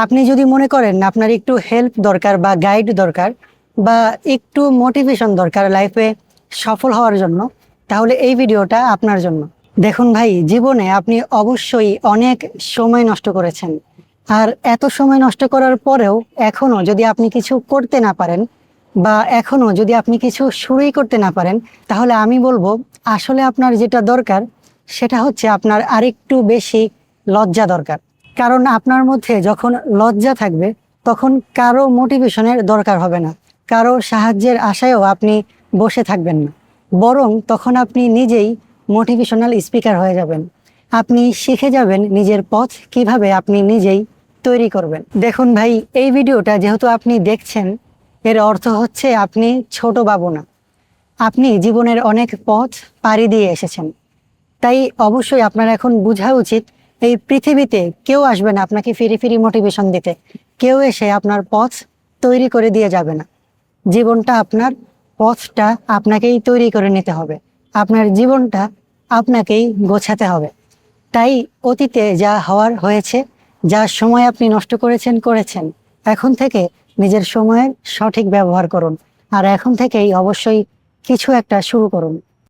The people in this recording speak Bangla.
আপনি যদি মনে করেন আপনার একটু হেল্প দরকার বা গাইড দরকার বা একটু মোটিভেশন দরকার লাইফে সফল হওয়ার জন্য, তাহলে এই ভিডিওটা আপনার জন্য। দেখুন ভাই, জীবনে আপনি অবশ্যই অনেক সময় নষ্ট করেছেন। আর এত সময় নষ্ট করার পরেও এখনো যদি আপনি কিছু করতে না পারেন বা এখনো যদি আপনি কিছু শুরুই করতে না পারেন, তাহলে আমি বলবো আসলে আপনার যেটা দরকার সেটা হচ্ছে আপনার আরেকটু বেশি লজ্জা দরকার। কারণ আপনার মধ্যে যখন লজ্জা থাকবে তখন কারো মোটিভেশনের দরকার হবে না, কারো সাহায্যের আশায়ও আপনি বসে থাকবেন না, বরং তখন আপনি নিজেই মোটিভেশনাল স্পিকার হয়ে যাবেন। আপনি শিখে যাবেন নিজের পথ কিভাবে আপনি নিজেই তৈরি করবেন। দেখুন ভাই, এই ভিডিওটা যেহেতু আপনি দেখছেন, এর অর্থ হচ্ছে আপনি ছোট বাবু না, আপনি জীবনের অনেক পথ পাড়ি দিয়ে এসেছেন। তাই অবশ্যই আপনার এখন বোঝা উচিত এই পৃথিবীতে কেউ আসবে না আপনাকে ফিরি ফিরি মোটিভেশন দিতে, কেউ এসে আপনার পথ তৈরি করে দিয়ে যাবে না। জীবনটা আপনার, পথটা আপনাকেই তৈরি করে নিতে হবে, আপনার জীবনটা আপনাকেই গোছাতে হবে। তাই অতীতে যা হওয়ার হয়েছে, যা সময় আপনি নষ্ট করেছেন, এখন থেকে নিজের সময়ের সঠিক ব্যবহার করুন। আর এখন থেকেই অবশ্যই কিছু একটা শুরু করুন।